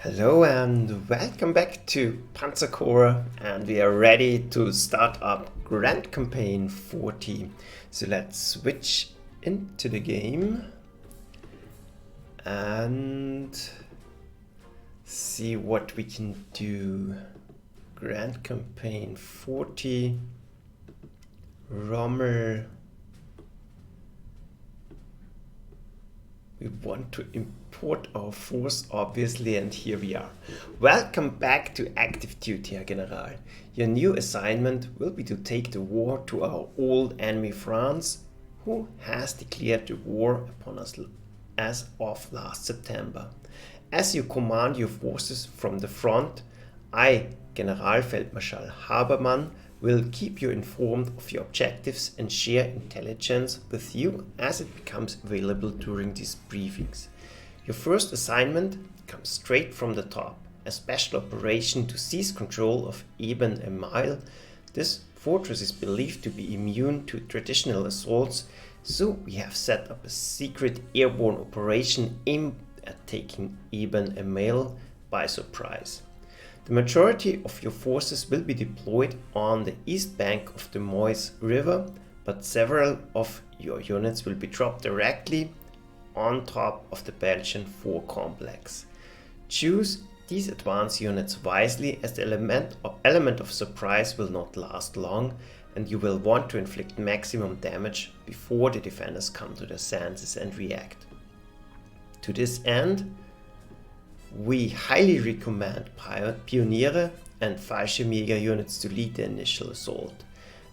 Hello and welcome back to Panzer Corps, and we are ready to start up Grand Campaign 40. So let's switch into the game and see what we can do. Grand Campaign 40, Rommel. We want to import our force, obviously, and here we are. Welcome back to active duty, Herr General. Your new assignment will be to take the war to our old enemy France, who has declared the war upon us as of last September. As you command your forces from the front, I, Generalfeldmarschall Habermann, will keep you informed of your objectives and share intelligence with you as it becomes available during these briefings. Your first assignment comes straight from the top, a special operation to seize control of Eben-Emael. This fortress is believed to be immune to traditional assaults, so we have set up a secret airborne operation aimed at taking Eben-Emael by surprise. The majority of your forces will be deployed on the east bank of the Meuse River, but several of your units will be dropped directly on top of the Belgian 4 complex. Choose these advanced units wisely, as the element of surprise will not last long, and you will want to inflict maximum damage before the defenders come to their senses and react. To this end, we highly recommend Pioniere and Fallschirmjäger units to lead the initial assault.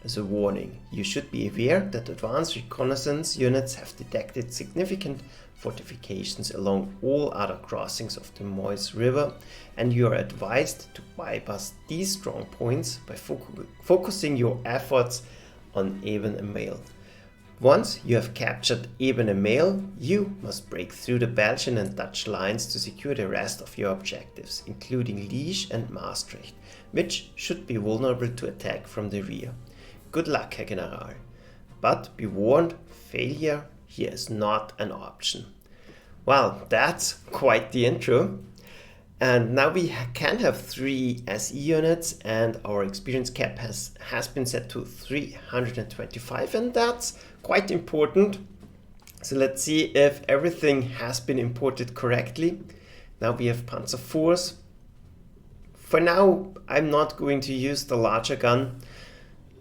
As a warning, you should be aware that advanced reconnaissance units have detected significant fortifications along all other crossings of the Meuse River, and you are advised to bypass these strong points by focusing your efforts on Eben-Emael. Once you have captured Eben-Emael, you must break through the Belgian and Dutch lines to secure the rest of your objectives, including Liège and Maastricht, which should be vulnerable to attack from the rear. Good luck, Herr General. But be warned, failure here is not an option. Well, that's quite the intro. And now we can have 3 SE units, and our experience cap has been set to 325, and that's quite important. So let's see if everything has been imported correctly. Now we have Panzer IVs. For now, I'm not going to use the larger gun.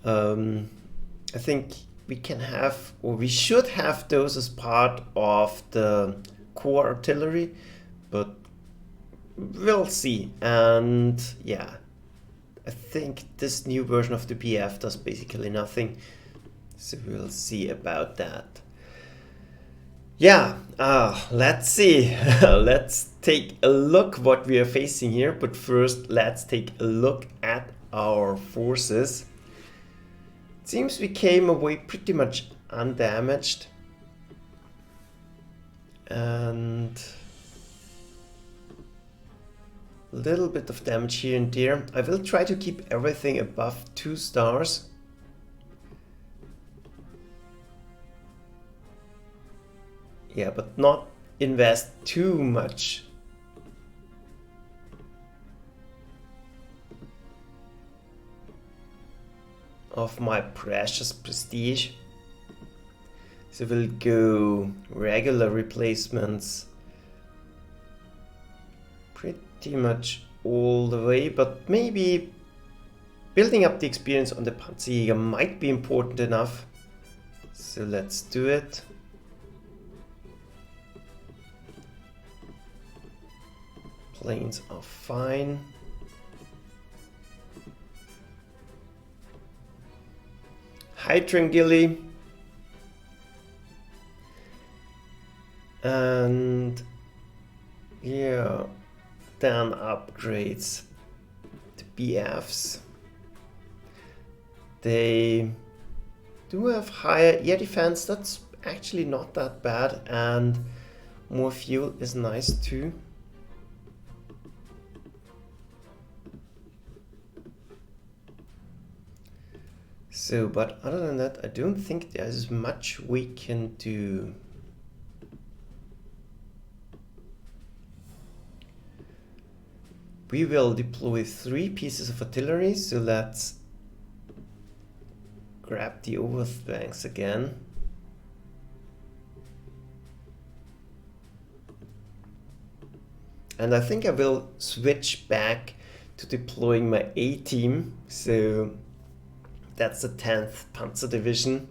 I think we can have, or we should have those as part of the core artillery, but we'll see. And yeah, I think this new version of the BF does basically nothing, so we'll see about that. Yeah, let's see. Let's take a look what we are facing here, but first let's take a look at our forces. It seems we came away pretty much undamaged, and a little bit of damage here and there. I will try to keep everything above 2 stars. Yeah, but not invest too much. Of my precious prestige. So we'll go regular replacements pretty much all the way, but maybe building up the experience on the Panzerjäger might be important enough. So let's do it. Planes are fine. Hydrangilly. And yeah, then upgrades the BFs. They do have higher air defense, that's actually not that bad, and more fuel is nice too. So, but other than that, I don't think there's much we can do. we will deploy 3 pieces of artillery. So let's grab the overflanks again. And I think I will switch back to deploying my A team. So that's the 10th Panzer Division.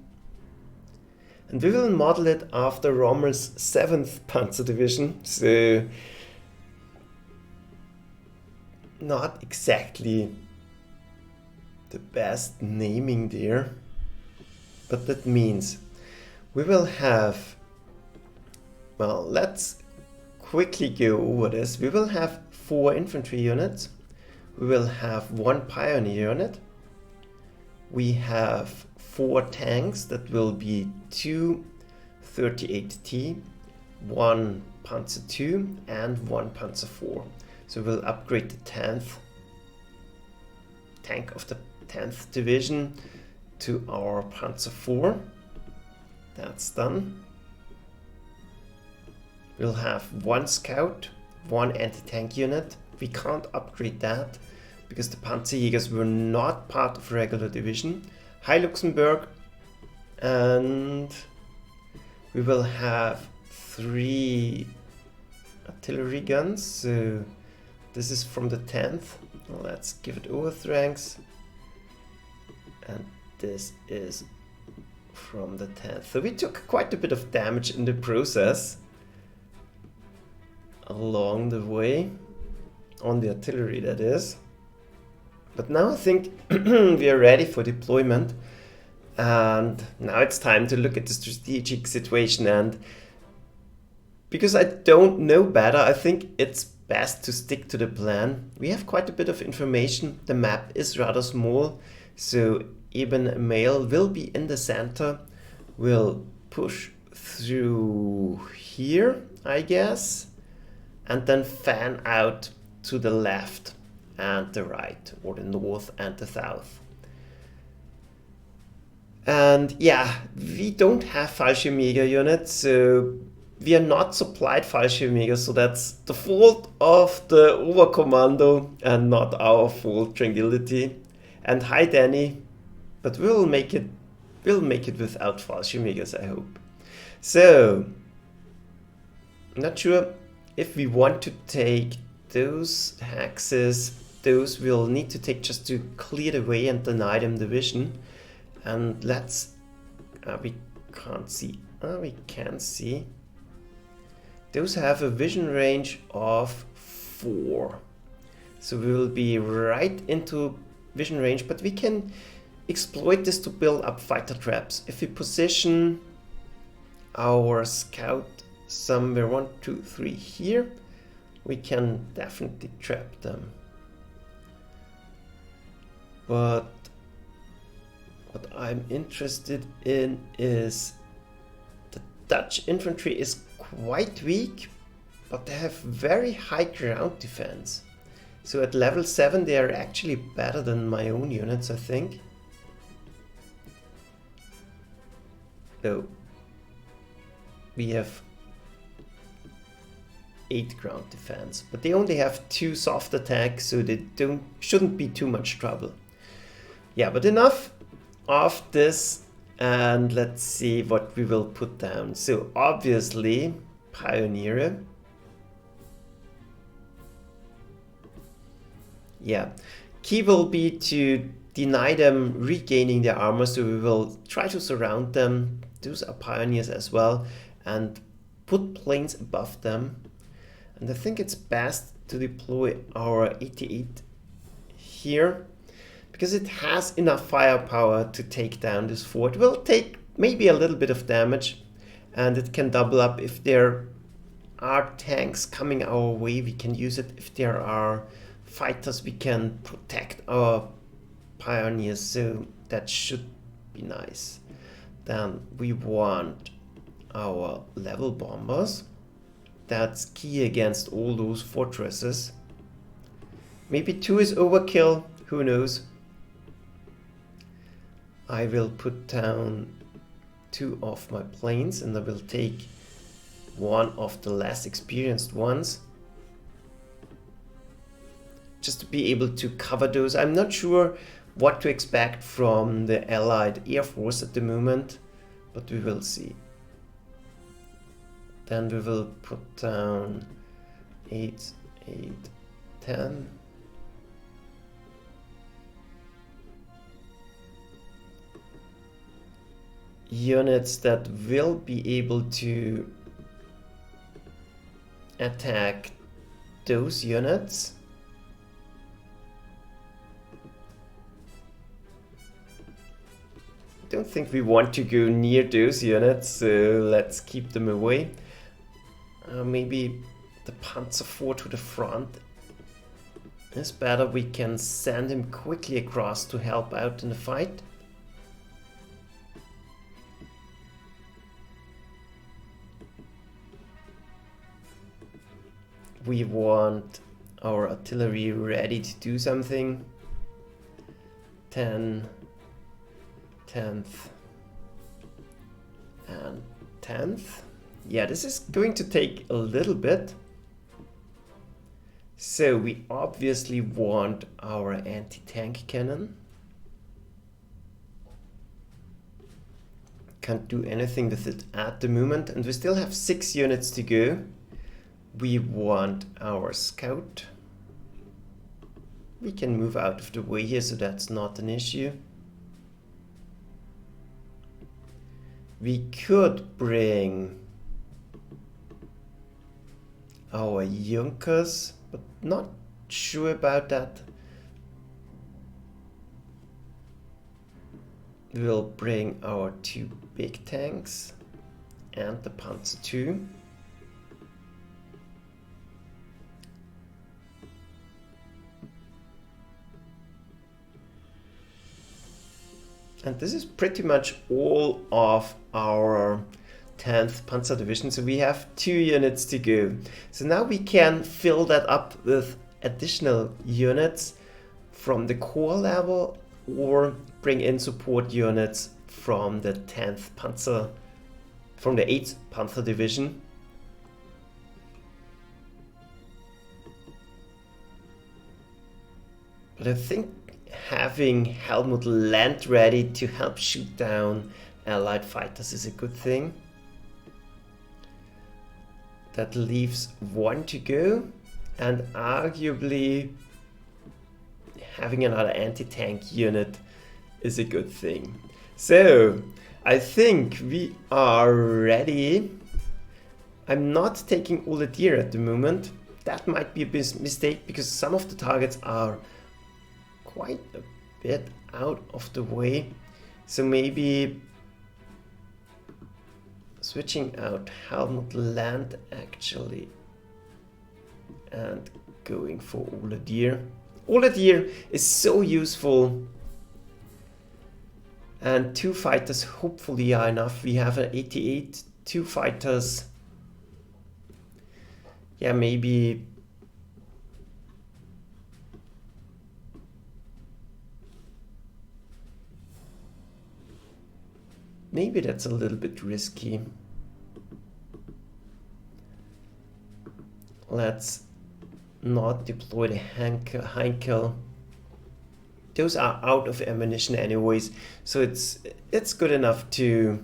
And we will model it after Rommel's 7th Panzer Division. So not exactly the best naming there. But that means we will have, well, let's quickly go over this. We will have 4 infantry units. We will have 1 pioneer unit. We have 4 tanks that will be 2 38T, 1 Panzer II and 1 Panzer IV. So we'll upgrade the 10th tank of the 10th division to our Panzer IV. That's done. We'll have 1 scout, 1 anti-tank unit. We can't upgrade that because the Panzerjägers were not part of a regular division. High Luxembourg, and we will have 3 artillery guns. So this is from the 10th. Let's give it overthranks. And this is from the 10th. So we took quite a bit of damage in the process along the way, on the artillery that is. But now I think we are ready for deployment, and now it's time to look at the strategic situation. And because I don't know better, I think it's best to stick to the plan. We have quite a bit of information. The map is rather small, so Eben-Emael will be in the center. We'll push through here, I guess, and then fan out to the left and the right, or the north and the south. And yeah, we don't have Fallschirmjäger units, so we are not supplied Fallschirmjäger, so that's the fault of the Oberkommando and not our fault, Tranquility. And hi Danny, but we'll make it without Fallschirmjägers, I hope. So, I'm not sure if we want to take those hexes. Those we'll need to take just to clear the way and deny them the vision. And let's, we can't see, we can see. Those have a vision range of 4. So we will be right into vision range, but we can exploit this to build up fighter traps. If we position our scout somewhere 1, 2, 3 here, we can definitely trap them. But what I'm interested in is the Dutch infantry is quite weak, but they have very high ground defense. So at level 7 they are actually better than my own units, I think. So we have 8 ground defense, but they only have 2 soft attacks, so they shouldn't be too much trouble. Yeah, but enough of this, and let's see what we will put down. So obviously Pioneer. Yeah, key will be to deny them regaining their armor, so we will try to surround them. Those are Pioneers as well, and put planes above them. And I think it's best to deploy our 88 here, because it has enough firepower to take down this fort. It will take maybe a little bit of damage, and it can double up. If there are tanks coming our way, we can use it. If there are fighters, we can protect our Pioneers, so that should be nice. Then we want our level bombers. That's key against all those fortresses. Maybe 2 is overkill, who knows. I will put down 2 of my planes, and I will take 1 of the less experienced ones. just to be able to cover those. I'm not sure what to expect from the Allied Air Force at the moment, but we will see. Then we will put down 8, 8, 10. Units that will be able to attack those units. I don't think we want to go near those units, so let's keep them away. Maybe the Panzer 4 to the front is better. We can send him quickly across to help out in the fight. We want our artillery ready to do something. 10, 10th, and 10th. Yeah, this is going to take a little bit. So we obviously want our anti-tank cannon. Can't do anything with it at the moment, and we still have 6 units to go. We want our scout. We can move out of the way here, so that's not an issue. We could bring our Junkers, but not sure about that. We'll bring our 2 big tanks and the Panzer 2. And this is pretty much all of our 10th Panzer Division, so we have 2 units to go. So now we can fill that up with additional units from the core level or bring in support units from the 10th Panzer, from the 8th Panzer Division. But I think having Helmut Land ready to help shoot down Allied fighters is a good thing. That leaves 1 to go, and arguably having another anti-tank unit is a good thing. So I think we are ready. I'm not taking all the deer at the moment. That might be a mistake because some of the targets are quite a bit out of the way, so maybe switching out Helmut Land actually and going for Ola-Deer. Ola-Deer is so useful, and 2 fighters hopefully are enough. We have an 88, 2 fighters. Yeah, maybe that's a little bit risky. Let's not deploy the Heinkel. Those are out of ammunition anyways, so it's good enough to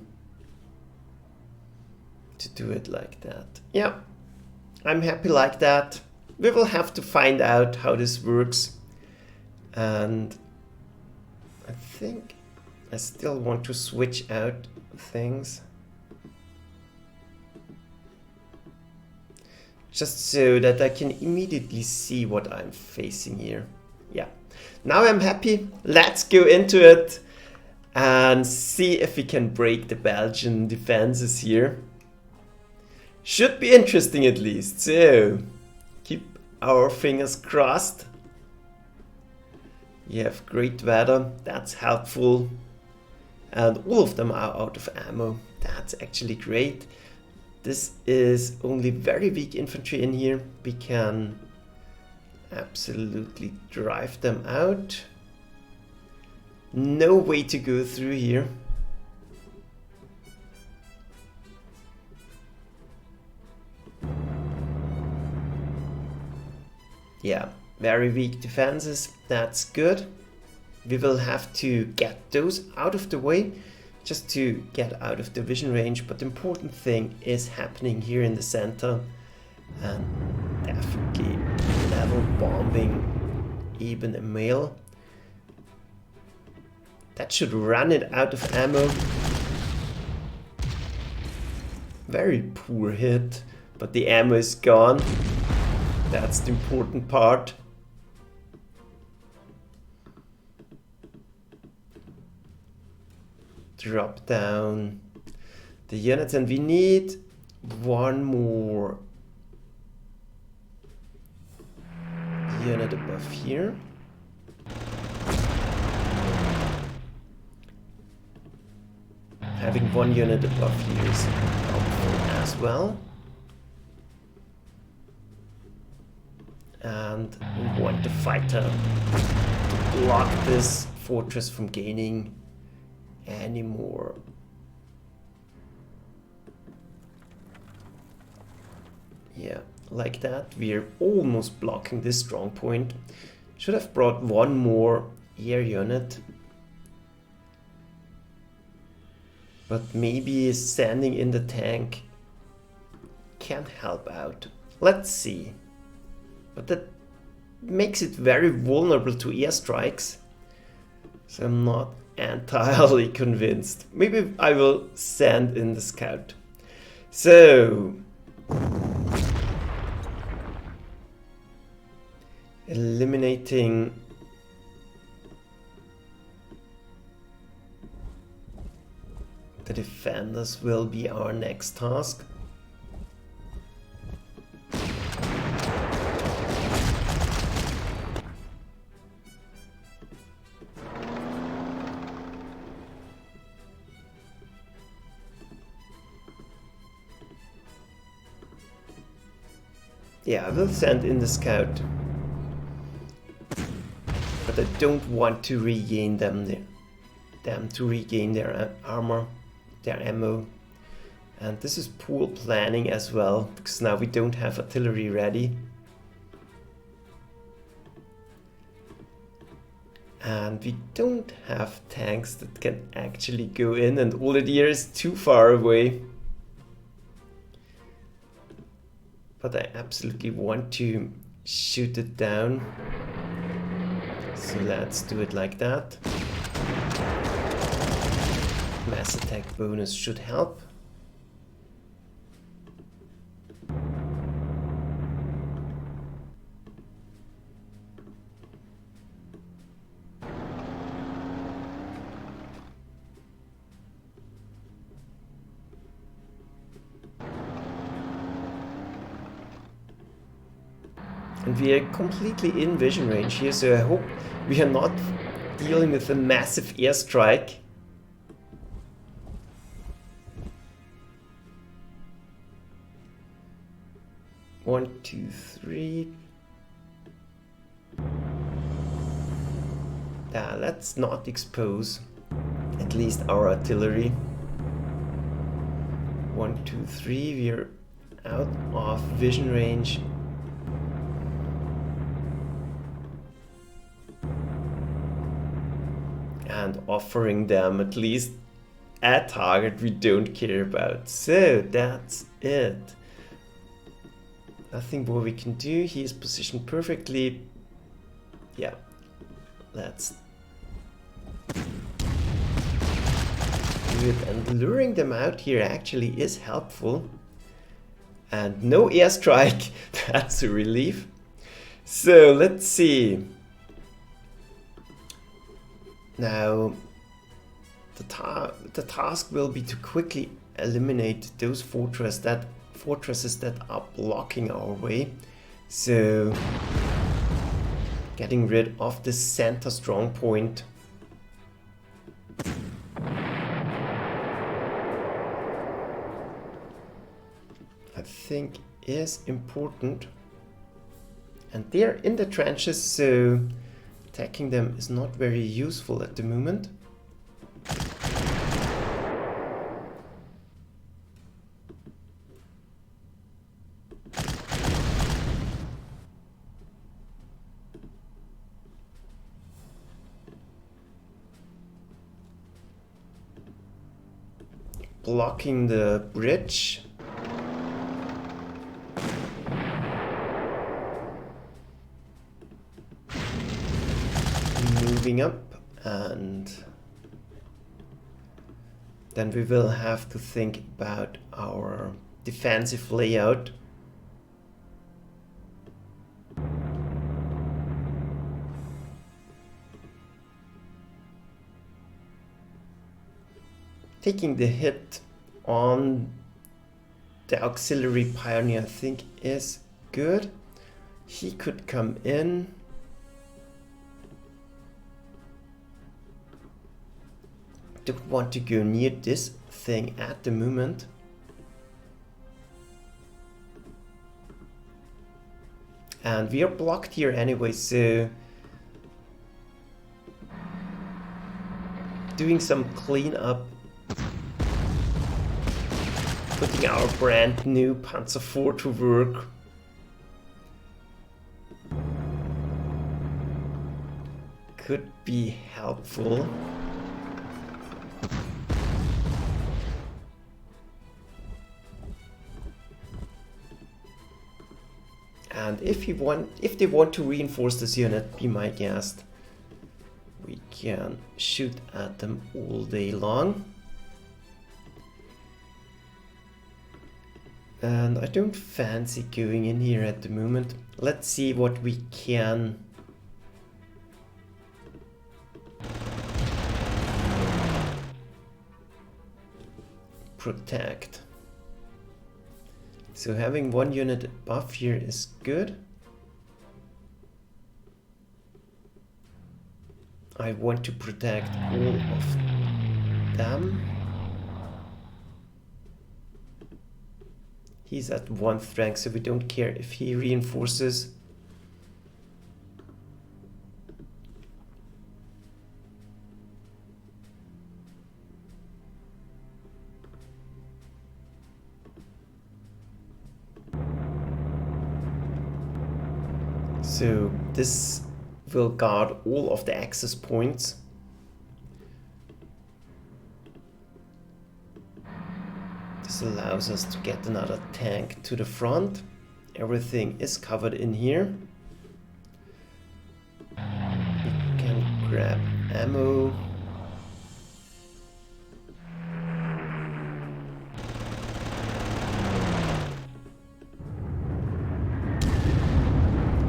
do it like that. Yeah, I'm happy like that. We will have to find out how this works, and I think I still want to switch out things. Just so that I can immediately see what I'm facing here. Yeah, now I'm happy. Let's go into it and see if we can break the Belgian defenses here. Should be interesting at least, so keep our fingers crossed. You have great weather, that's helpful. And all of them are out of ammo. That's actually great. This is only very weak infantry in here. We can absolutely drive them out. No way to go through here. Yeah, Very weak defenses, that's good. We will have to get those out of the way just to get out of the vision range, but the important thing is happening here in the center, and definitely level bombing Eben-Emael. That should run it out of ammo. Very poor hit, but the ammo is gone. That's the important part. Drop down the units, and we need one more unit above here. Having one unit above here is helpful as well. And we want the fighter to block this fortress from gaining any more. Yeah, like that. We're almost blocking this strong point. Should have brought one more air unit. But maybe standing in the tank can help out. Let's see. But that makes it very vulnerable to airstrikes. So I'm not entirely convinced. Maybe I will send in the scout. So eliminating the defenders will be our next task. Yeah, I will send in the scout, but I don't want to regain them to regain their armor, their ammo, and this is poor planning as well, because now we don't have artillery ready, and we don't have tanks that can actually go in, and all the air is too far away. But I absolutely want to shoot it down. So let's do it like that. Mass attack bonus should help. And we are completely in vision range here, so I hope we are not dealing with a massive airstrike. One, two, three. Let's not expose at least our artillery. 1, 2, 3. We're out of vision range. And offering them at least a target we don't care about. So that's it. Nothing more we can do. He is positioned perfectly. Yeah, let's do it. And luring them out here actually is helpful. And no airstrike. That's a relief. So let's see. Now, the task will be to quickly eliminate those fortresses that are blocking our way. So, getting rid of the center strong point. I think is important. And they're in the trenches, so attacking them is not very useful at the moment. blocking the bridge. Moving up, and then we will have to think about our defensive layout. Taking the hit on the auxiliary pioneer, I think, is good. He could come in. Don't want to go near this thing at the moment. And we are blocked here anyway, so doing some cleanup, putting our brand new Panzer IV to work. Could be helpful. And if they want to reinforce this unit, be my guest. We can shoot at them all day long. And I don't fancy going in here at the moment. Let's see what we can protect. So having one unit above here is good. I want to protect all of them. He's at 1 strength, so we don't care if he reinforces. So this will guard all of the access points. This allows us to get another tank to the front. Everything is covered in here. We can grab ammo.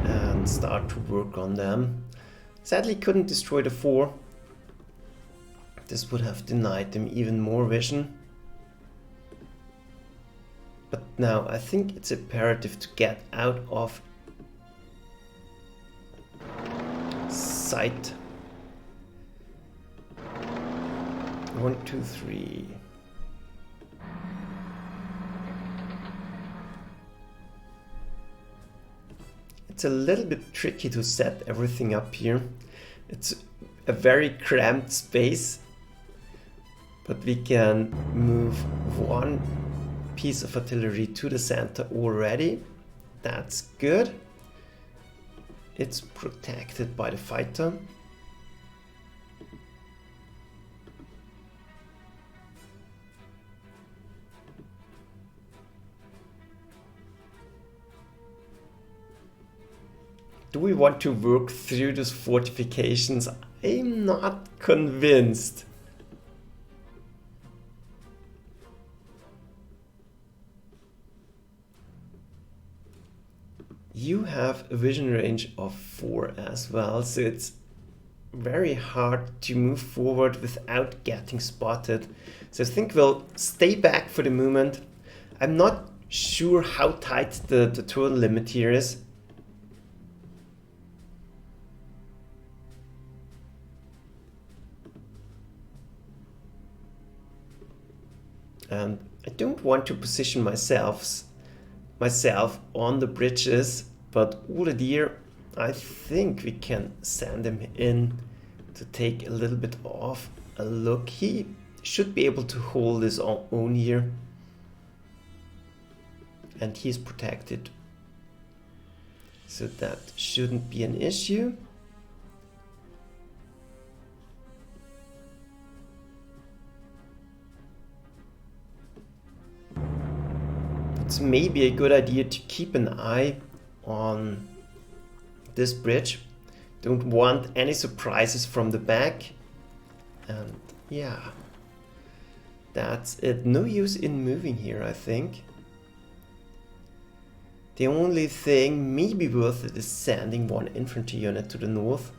And start to work on them. Sadly couldn't destroy the 4. This would have denied them even more vision. But now I think it's imperative to get out of sight. 1, 2, 3. It's a little bit tricky to set everything up here. It's a very cramped space, but we can move one piece of artillery to the center already. That's good. It's protected by the fighter. Do we want to work through those fortifications? I'm not convinced. You have a vision range of 4 as well, so it's very hard to move forward without getting spotted. So I think we'll stay back for the moment. I'm not sure how tight the turn limit here is. And I don't want to position myself on the bridges, but Uledier, I think we can send him in to take a little bit of a look. He should be able to hold his own here, and he's protected, so that shouldn't be an issue. it's maybe a good idea to keep an eye on this bridge. Don't want any surprises from the back. And yeah, that's it. No use in moving here, I think. The only thing maybe worth it is sending one infantry unit to the north.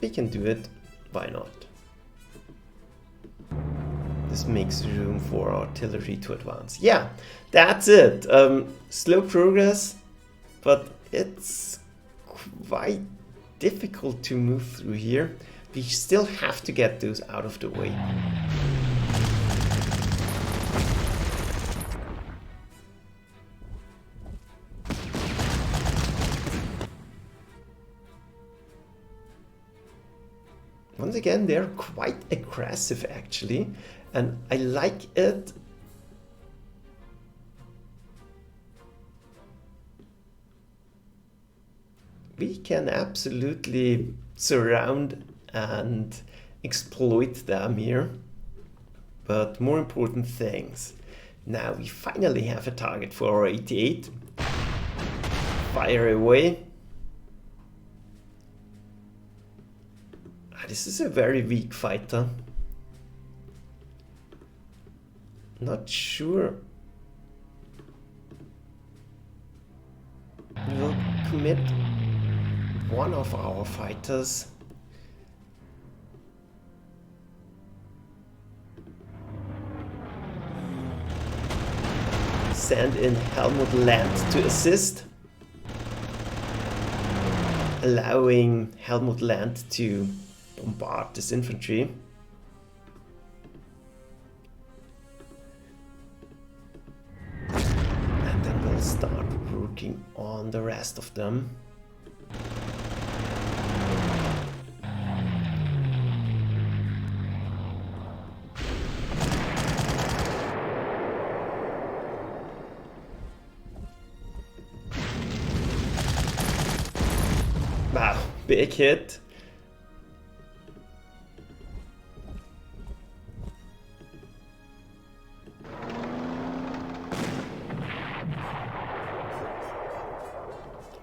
We can do it, why not? This makes room for artillery to advance. Yeah, that's it. Slow progress, but it's quite difficult to move through here. We still have to get those out of the way. Once again, they're quite aggressive actually, and I like it. We can absolutely surround and exploit them here, but more important things. Now we finally have a target for our 88. Fire away. This is a very weak fighter. Not sure. We'll commit one of our fighters. Send in Helmut Land to assist, allowing Helmut Land to bombard this infantry. And then we'll start working on the rest of them. Wow, big hit.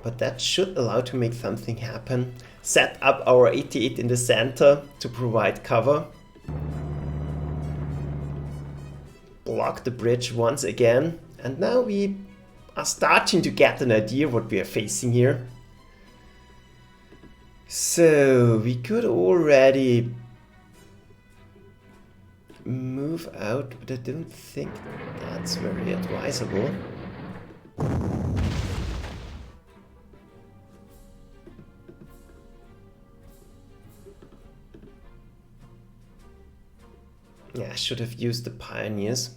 But that should allow to make something happen. Set up our 88 in the center to provide cover. Block the bridge once again. And now we are starting to get an idea what we are facing here. So we could already move out, but I don't think that's very advisable. Yeah, I should have used the pioneers.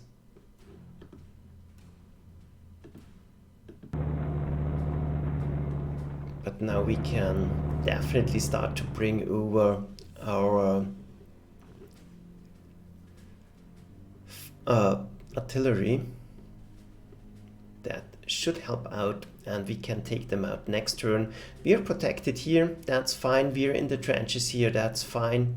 But now we can definitely start to bring over our artillery. That should help out, and we can take them out next turn. We are protected here, that's fine. We are in the trenches here, that's fine.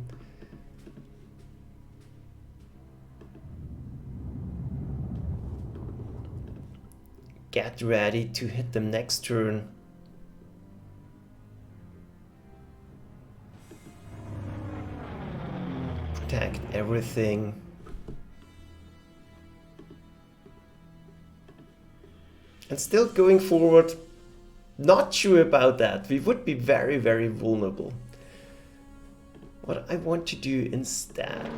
Get ready to hit them next turn. Protect everything. And still going forward, not sure about that. We would be very, very vulnerable. What I want to do instead.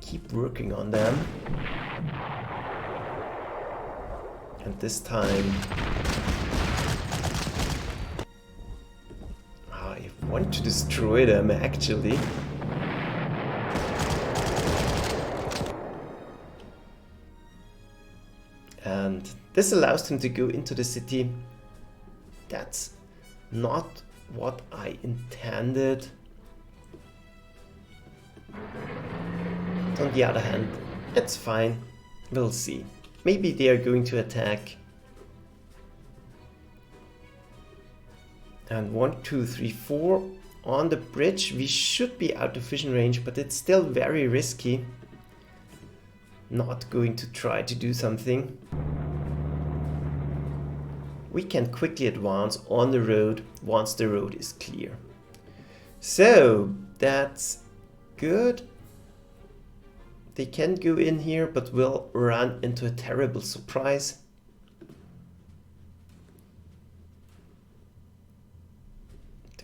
Keep working on them. And this time I want to destroy them actually. And this allows them to go into the city. That's not what I intended. On the other hand, it's fine. We'll see. Maybe they are going to attack. And 1, 2, 3, 4 on the bridge. We should be out of vision range, but it's still very risky. Not going to try to do something. We can quickly advance on the road once the road is clear. So that's good. They can go in here, but will run into a terrible surprise.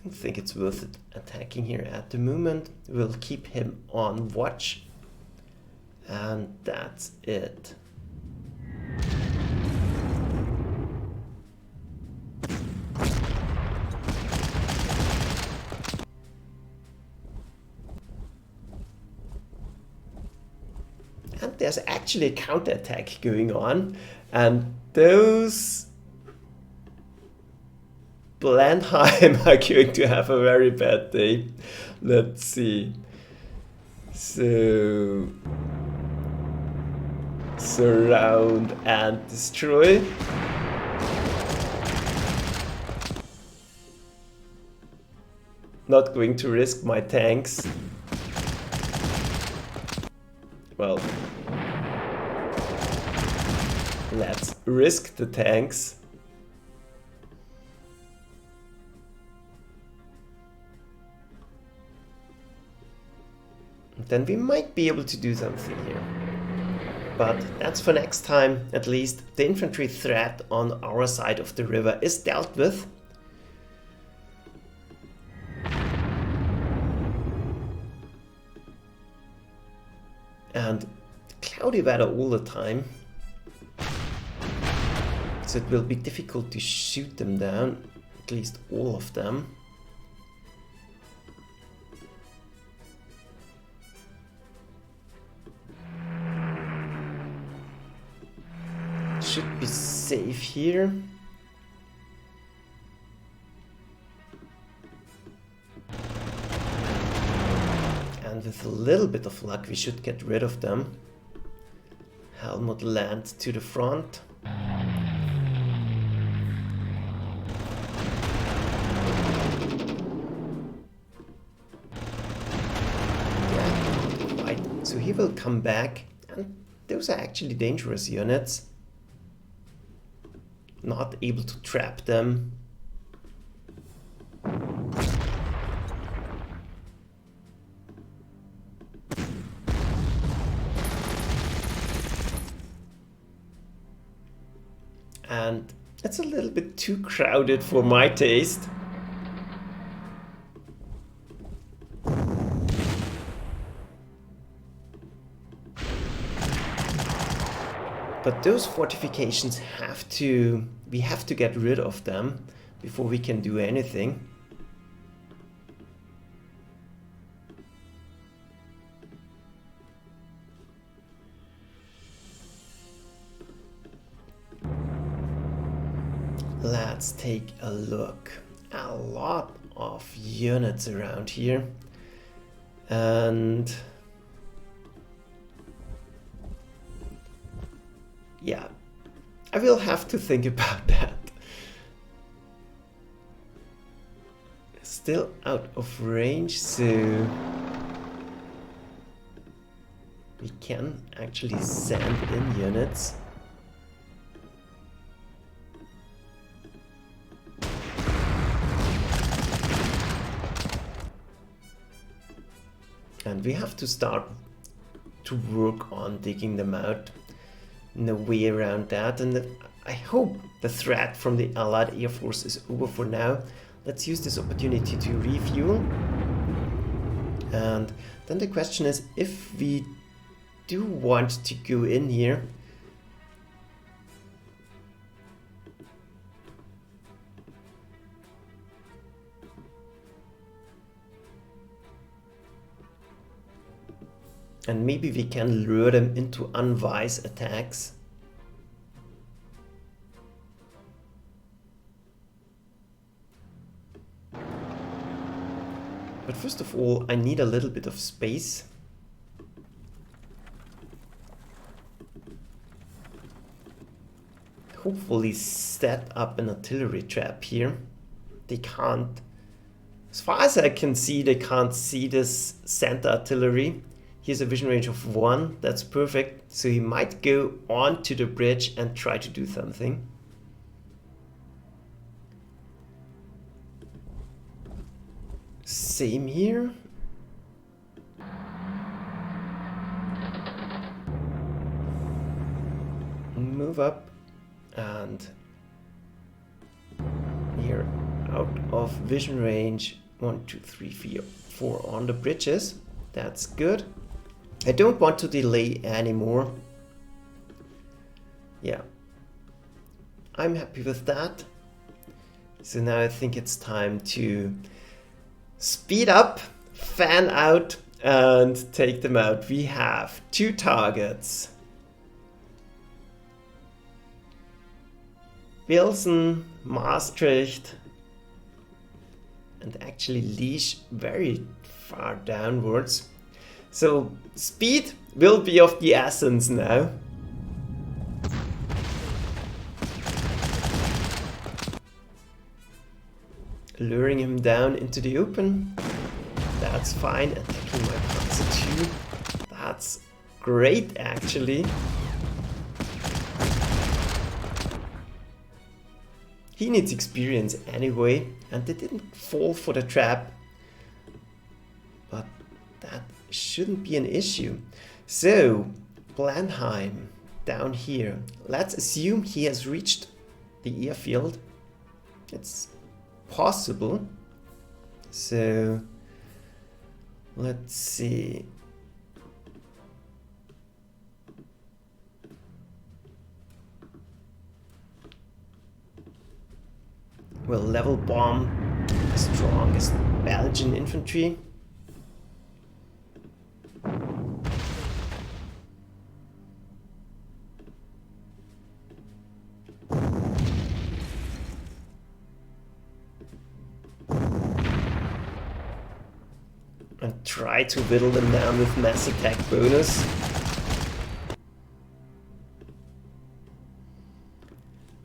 Don't think it's worth it attacking here at the moment. We'll keep him on watch. And that's it. And there's actually a counterattack going on, and those Blenheim are going to have a very bad day. Let's see. So, surround and destroy. Not going to risk my tanks. Well, let's risk the tanks. Then we might be able to do something here. But that's for next time. At least the infantry threat on our side of the river is dealt with. And cloudy weather all the time, so it will be difficult to shoot them down, at least all of them. Should be safe here. And with a little bit of luck, we should get rid of them. Helmut land to the front. Yeah, not quite. So he will come back, and those are actually dangerous units. Not able to trap them. And it's a little bit too crowded for my taste. But those fortifications we have to get rid of them before we can do anything. Let's take a look. A lot of units around here. And yeah, I will have to think about that. Still out of range, so we can actually send in units. And we have to start to work on digging them out. No way around that, and I hope the threat from the Allied Air Force is over for now. Let's use this opportunity to refuel. And then the question is, if we do want to go in here, and maybe we can lure them into unwise attacks. But first of all, I need a little bit of space. Hopefully set up an artillery trap here. they can't, as far as I can see, they can't see this center artillery. Here's a vision range of 1, that's perfect. So he might go onto the bridge and try to do something. Same here. Move up and here out of vision range. 1, 2, 3, 4 on the bridges. That's good. I don't want to delay anymore. Yeah, I'm happy with that. So now I think it's time to speed up, fan out, and take them out. We have 2 targets. Wilson, Maastricht, and actually Liège very far downwards. So speed will be of the essence now. Luring him down into the open. That's fine. Attacking my Panzer 2. That's great actually. He needs experience anyway, and they didn't fall for the trap. But that shouldn't be an issue. So, Blenheim, down here. Let's assume he has reached the airfield. It's possible. So, let's see. We'll level bomb the strongest Belgian infantry. And try to whittle them down with mass attack bonus.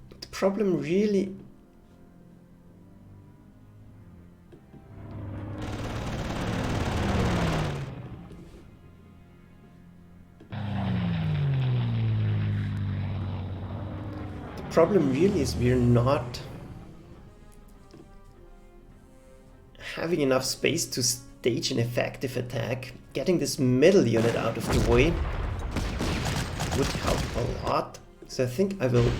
But the problem really is we're not having enough space to stage an effective attack. Getting this middle unit out of the way would help a lot. So I think I will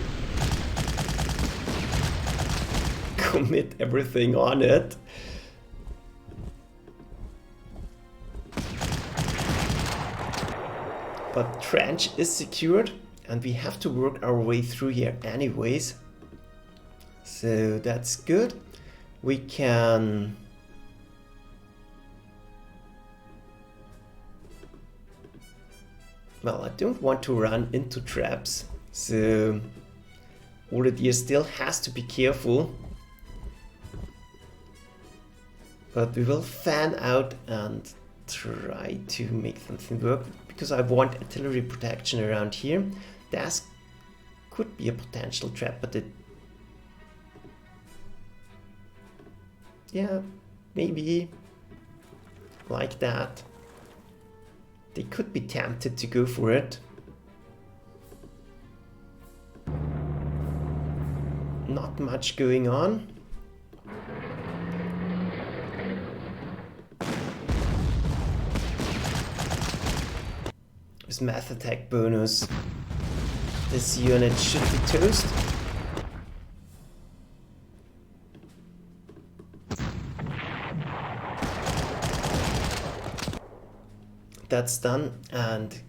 commit everything on it. But trench is secured. And we have to work our way through here anyways. So that's good. We can... Well, I don't want to run into traps. So Grenadier still has to be careful. But we will fan out and try to make something work. Because I want artillery protection around here. That could be a potential trap, but it... Yeah, maybe like that. They could be tempted to go for it. Not much going on. With math attack bonus, this unit should be toast. That's done, and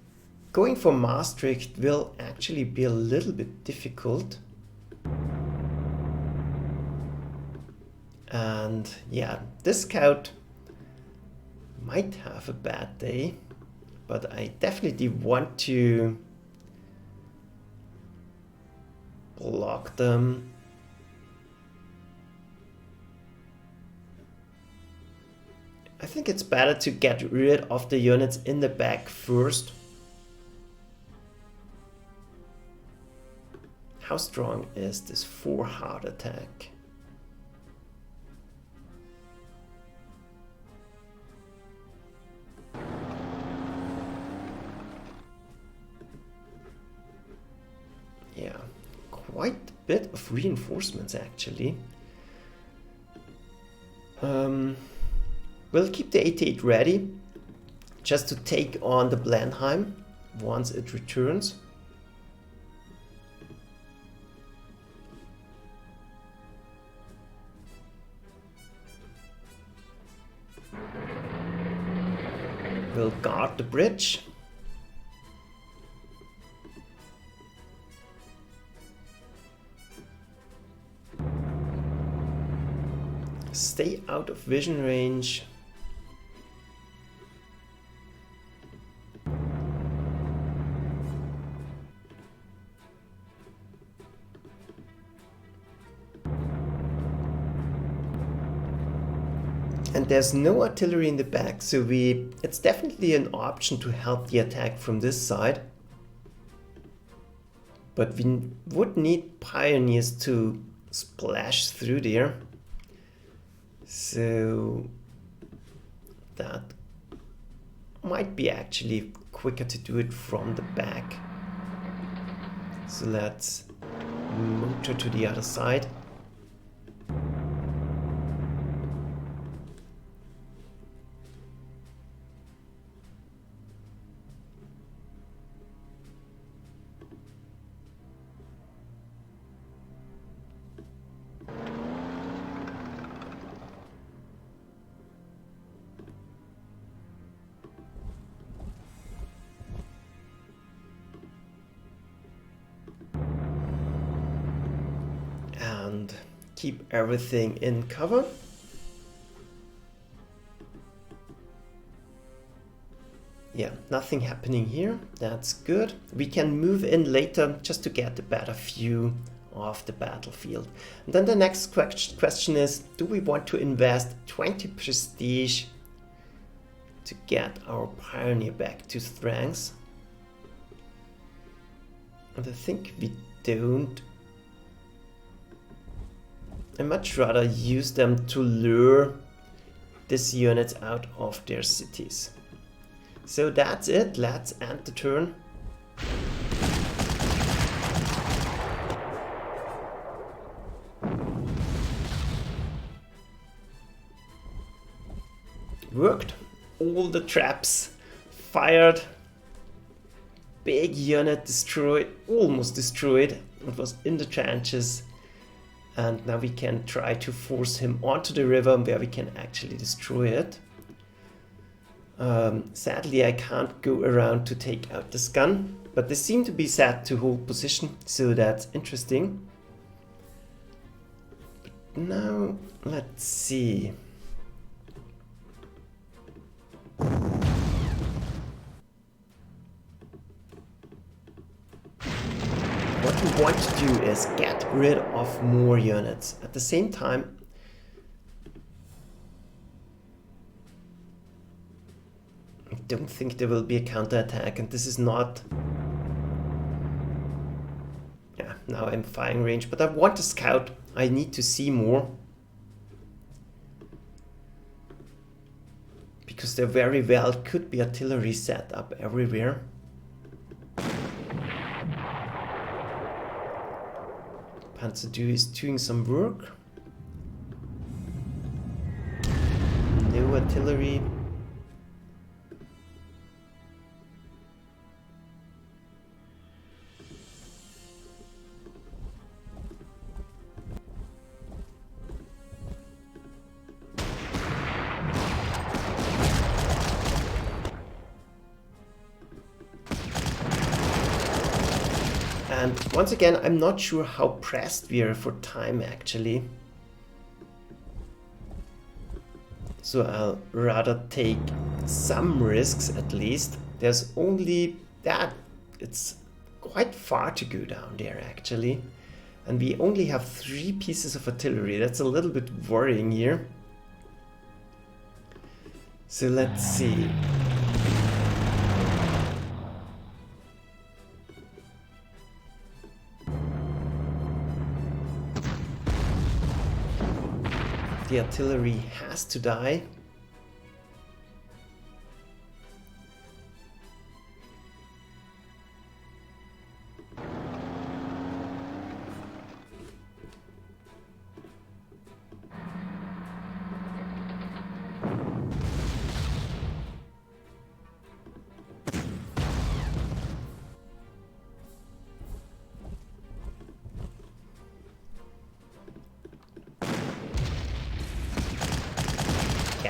going for Maastricht will actually be a little bit difficult. And yeah, this scout might have a bad day, but I definitely want to block them. I think it's better to get rid of the units in the back first. How strong is this 4 hard attack? bit of reinforcements actually. We'll keep the 88 ready just to take on the Blenheim once it returns. We'll guard the bridge. Stay out of vision range. And there's no artillery in the back, so it's definitely an option to help the attack from this side. But we would need pioneers to splash through there. So that might be actually quicker to do it from the back. So let's motor to the other side. And keep everything in cover. Yeah, nothing happening here. That's good. We can move in later just to get a better view of the battlefield. And then the next question is, do we want to invest 20 prestige to get our pioneer back to strengths? And I think we don't. I much rather use them to lure these units out of their cities. So that's it. Let's end the turn. Worked. All the traps fired. Big unit destroyed, almost destroyed. It was in the trenches. And now we can try to force him onto the river where we can actually destroy it. Sadly, I can't go around to take out this gun, but they seem to be set to hold position, so that's interesting. But now, let's see. What we want to do is get rid of more units. At the same time, I don't think there will be a counterattack, and this is not... Yeah, now I'm firing range, but I want to scout. I need to see more. Because there very well could be artillery set up everywhere. Panzer II is doing some work. No artillery. And once again, I'm not sure how pressed we are for time actually. So I'll rather take some risks at least. There's only that. It's quite far to go down there actually. And we only have 3 pieces of artillery. That's a little bit worrying here. So let's see. The artillery has to die.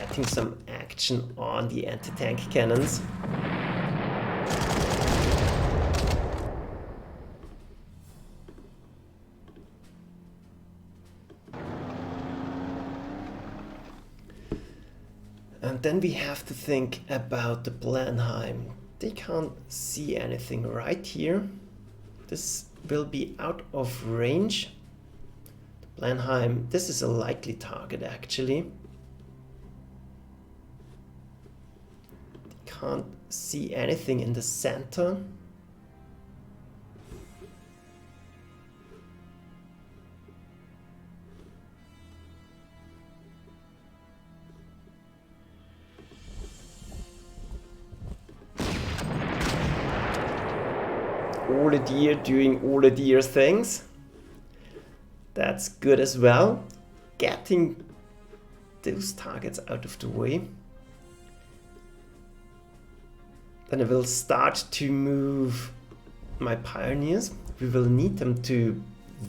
getting some action on the anti-tank cannons. And then we have to think about the Blenheim. They can't see anything right here. This will be out of range. The Blenheim, this is a likely target actually. They can't see anything in the center. All the deer doing all the deer things. That's good as well. Getting those targets out of the way. Then I will start to move my pioneers. We will need them to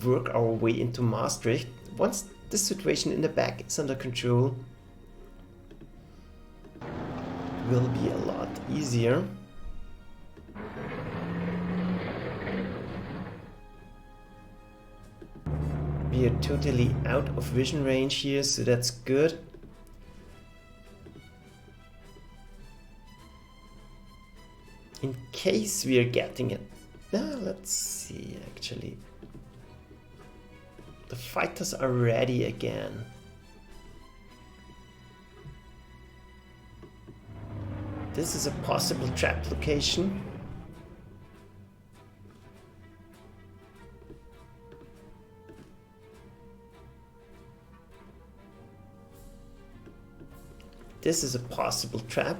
work our way into Maastricht. Once the situation in the back is under control, it will be a lot easier. We are totally out of vision range here, so that's good. In case we are getting it. Now let's see actually. The fighters are ready again. This is a possible trap location. This is a possible trap.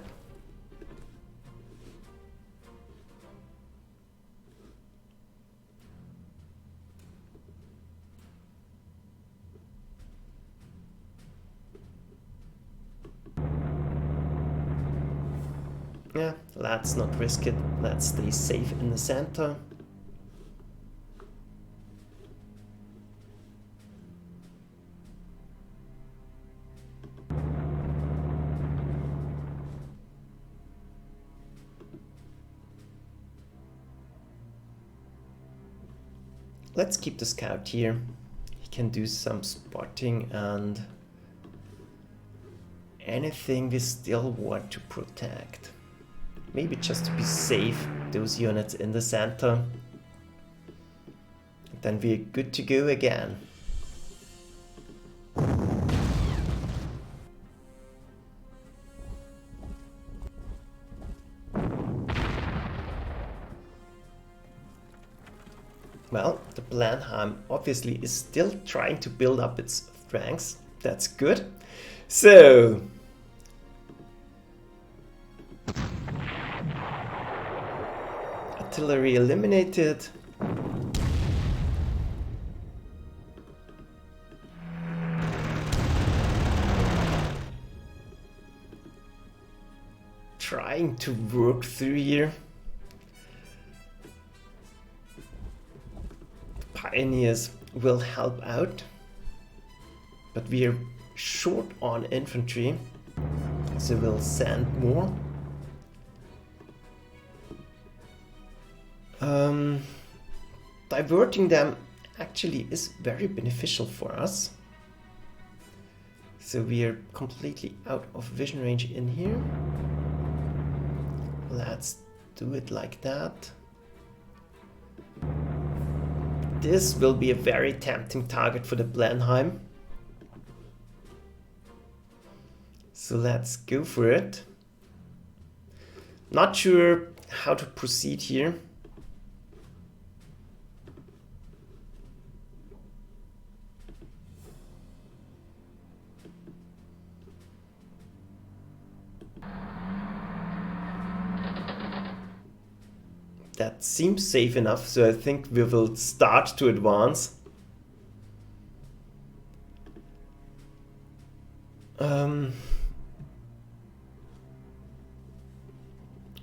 Yeah, let's not risk it. Let's stay safe in the center. Let's keep the scout here. He can do some spotting and anything we still want to protect. Maybe just to be safe, those units in the center. Then we're good to go again. Well, the Blenheim obviously is still trying to build up its strengths. That's good. So, artillery eliminated. Trying to work through here. Pioneers will help out, but we are short on infantry, so we'll send more. Diverting them actually is very beneficial for us. So we are completely out of vision range in here. Let's do it like that. This will be a very tempting target for the Blenheim. So let's go for it. Not sure how to proceed here. That seems safe enough, so I think we will start to advance.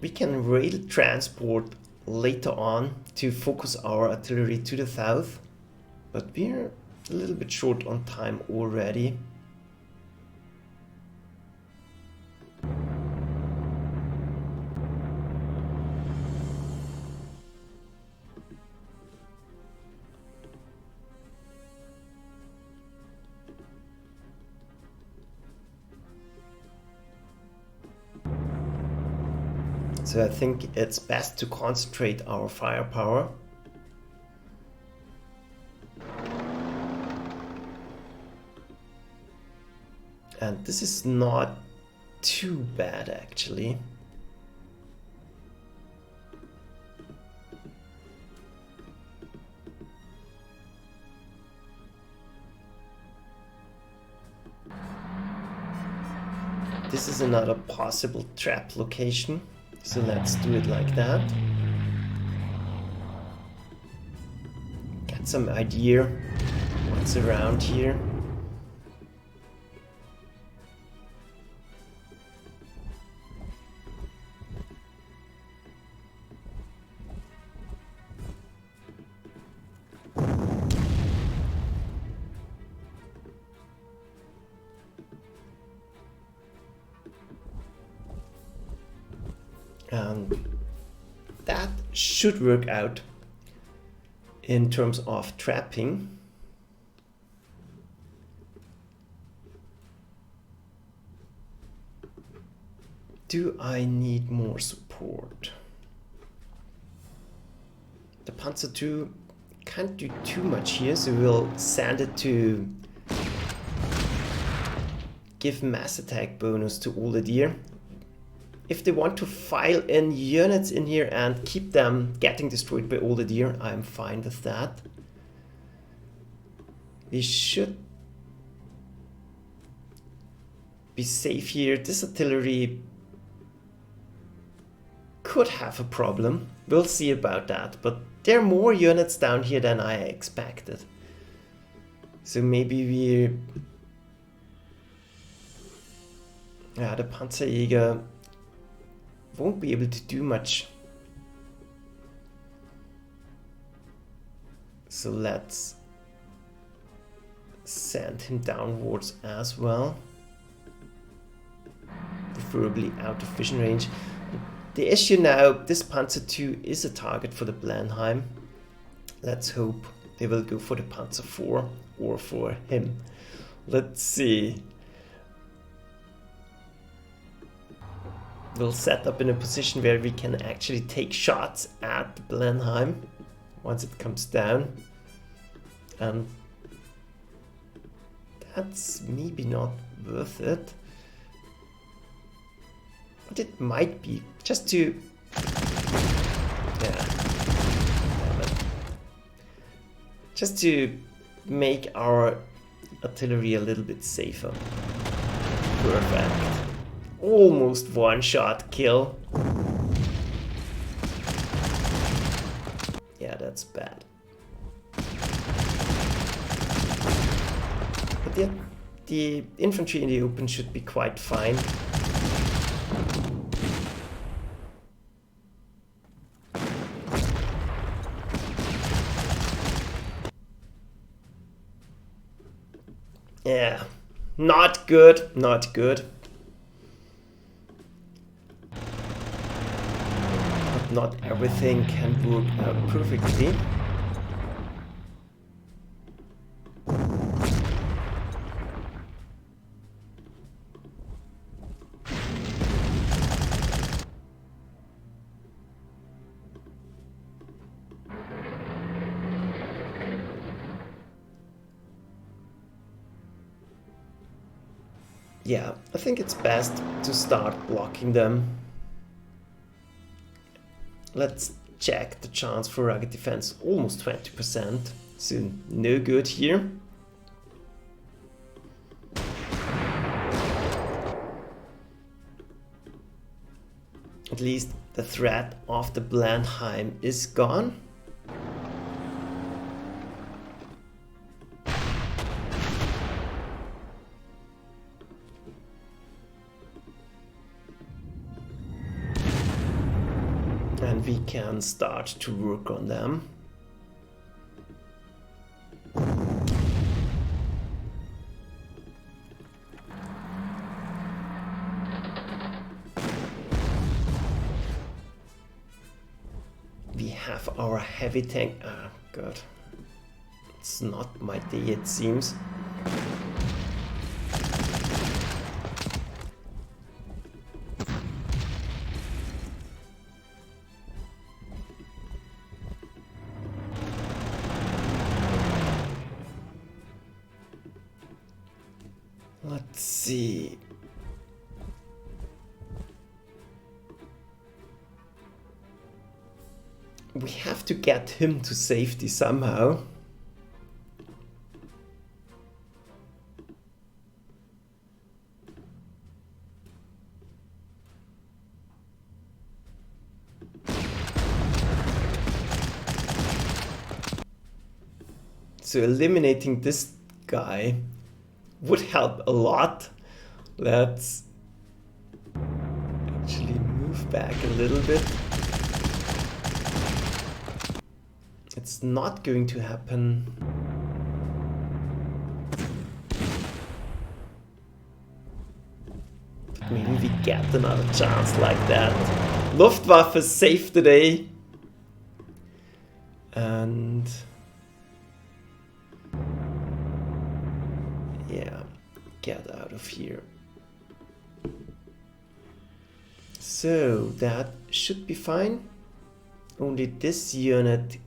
We can rail transport later on to focus our artillery to the south, but we're a little bit short on time already. So I think it's best to concentrate our firepower. And this is not too bad actually. This is another possible trap location, so let's do it like that. Get some idea what's around here. And that should work out in terms of trapping. Do I need more support? The Panzer II can't do too much here, so we'll send it to give mass attack bonus to all the deer. If they want to file in units in here and keep them getting destroyed by all the deer, I'm fine with that. We should be safe here. This artillery could have a problem. We'll see about that, but there are more units down here than I expected. So maybe we... Yeah, the Panzerjäger won't be able to do much. So let's send him downwards as well. Preferably out of vision range. The issue now, this Panzer II is a target for the Blenheim. Let's hope they will go for the Panzer IV or for him. Let's see. We'll set up in a position where we can actually take shots at the Blenheim once it comes down. And that's maybe not worth it. But it might be, just to... Yeah. Just to make our artillery a little bit safer. Perfect. Almost one-shot kill. Yeah, that's bad. But yeah, the infantry in the open should be quite fine. Yeah, not good, not good. But not everything can work out perfectly. Yeah, I think it's best to start blocking them. Let's check the chance for rugged defense, almost 20%, so no good here. At least the threat of the Blenheim is gone. And we can start to work on them. We have our heavy tank. Ah, God. It's not my day, it seems. we have to get him to safety somehow. So eliminating this guy would help a lot. Let's actually move back a little bit. It's not going to happen. But maybe we get another chance like that. Luftwaffe saved the day. And yeah, get out of here. So that should be fine. Only this unit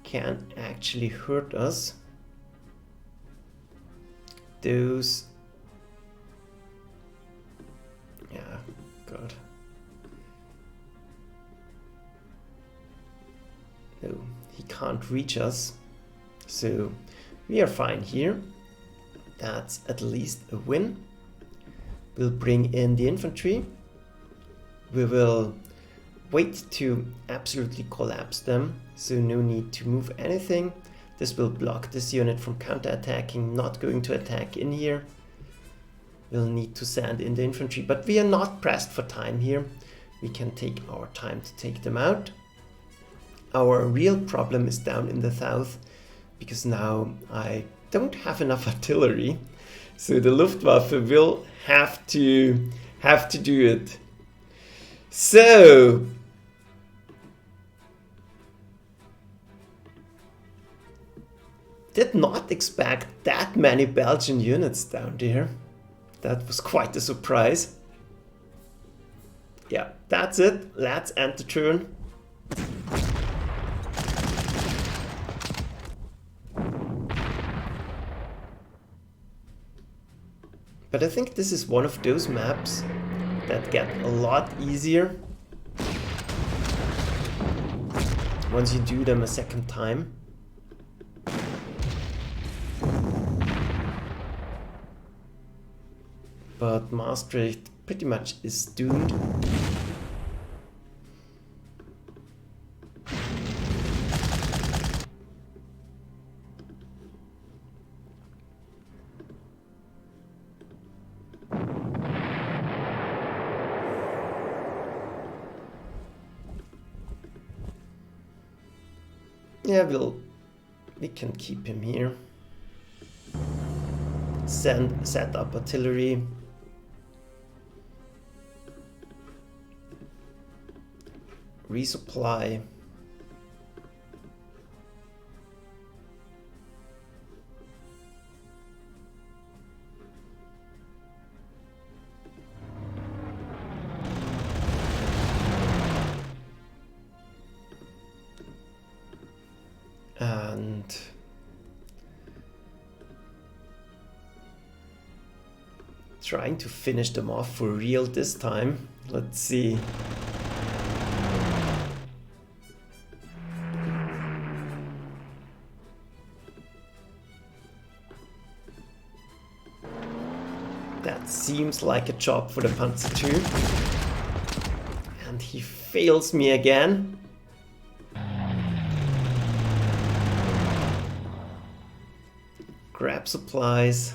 can actually hurt us. Those... yeah, God. No, he can't reach us. So we are fine here. That's at least a win. We'll bring in the infantry. We will wait to absolutely collapse them, so no need to move anything. This will block this unit from counterattacking, not going to attack in here. We'll need to send in the infantry, but we are not pressed for time here. We can take our time to take them out. Our real problem is down in the south, because now I don't have enough artillery, so the Luftwaffe will have to do it. So did not expect that many Belgian units down there. That was quite a surprise. Yeah, that's it. Let's end the turn. But I think this is one of those maps that get a lot easier once you do them a second time. But Maastricht pretty much is doomed. Yeah, we can keep him here. Set up artillery. Resupply. And trying to finish them off for real this time. Let's see. That seems like a job for the Panzer II. And he fails me again. Grab supplies.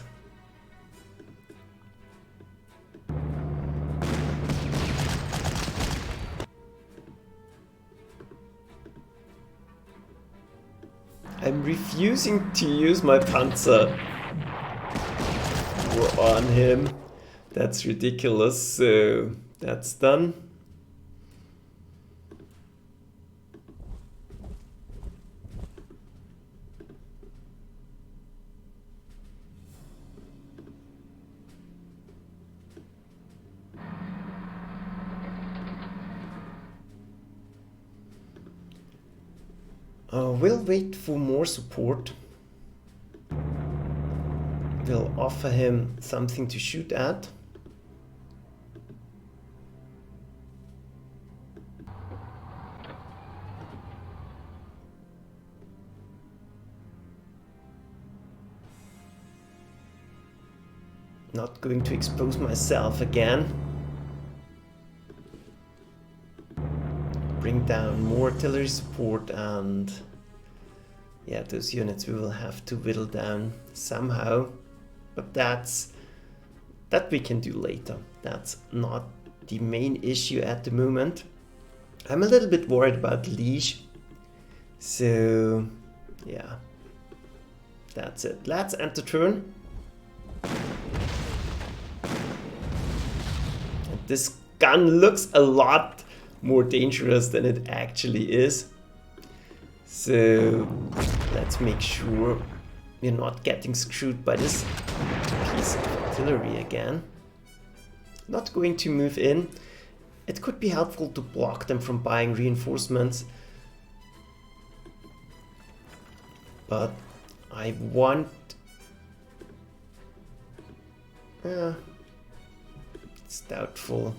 I'm refusing to use my Panzer on him. That's ridiculous. So that's done. We'll wait for more support. We'll offer him something to shoot at. not going to expose myself again. Bring down more artillery support, and yeah, those units we will have to whittle down somehow, but that we can do later. That's not the main issue at the moment. I'm a little bit worried about Liege, so yeah, that's it. Let's end the turn. And this gun looks a lot more dangerous than it actually is. So let's make sure we're not getting screwed by this piece of artillery again. Not going to move in. It could be helpful to block them from buying reinforcements. But I want... it's doubtful.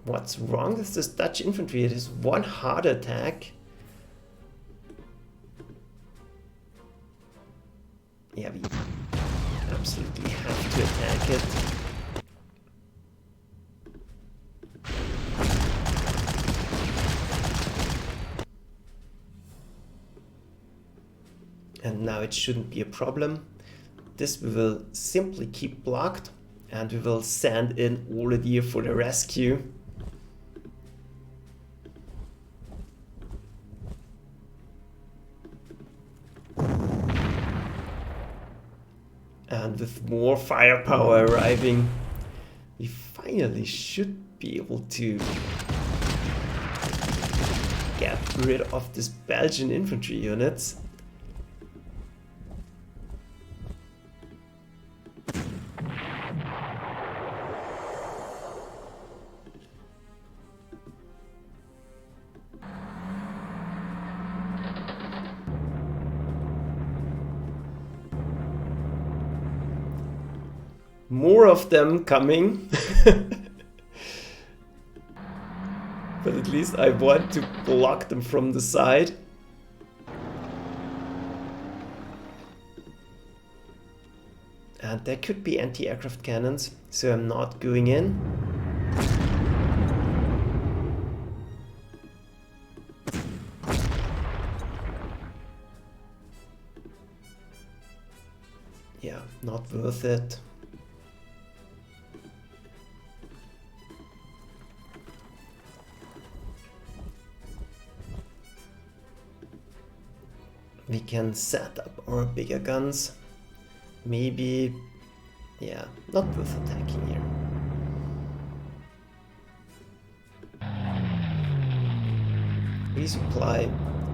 What's wrong with this Dutch infantry? It is one hard attack. Yeah, we absolutely have to attack it. And now it shouldn't be a problem. This we will simply keep blocked, and we will send in Oladier for the rescue. And with more firepower arriving, we finally should be able to get rid of this Belgian infantry units. More of them coming. But at least I want to block them from the side. And there could be anti-aircraft cannons, so I'm not going in. Yeah, not worth it. We can set up our bigger guns. Maybe, yeah, not worth attacking here. Resupply,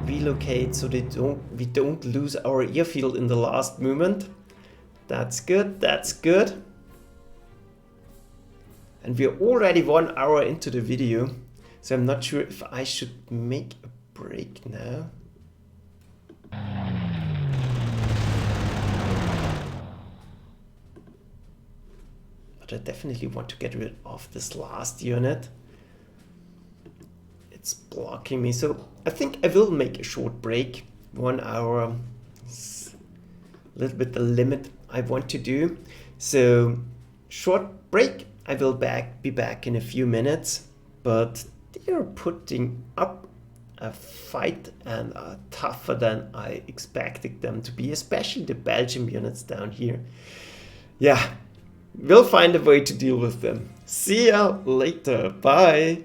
relocate so we don't lose our airfield in the last moment. That's good, that's good. And we're already 1 hour into the video, so I'm not sure if I should make a break now. But I definitely want to get rid of this last unit. It's blocking me, so I think I will make a short break. 1 hour is a little bit the limit I want to do. So short break. I will be back in a few minutes, but they are putting up a fight and are tougher than I expected them to be, especially the Belgian units down here. Yeah, we'll find a way to deal with them. See ya later. Bye.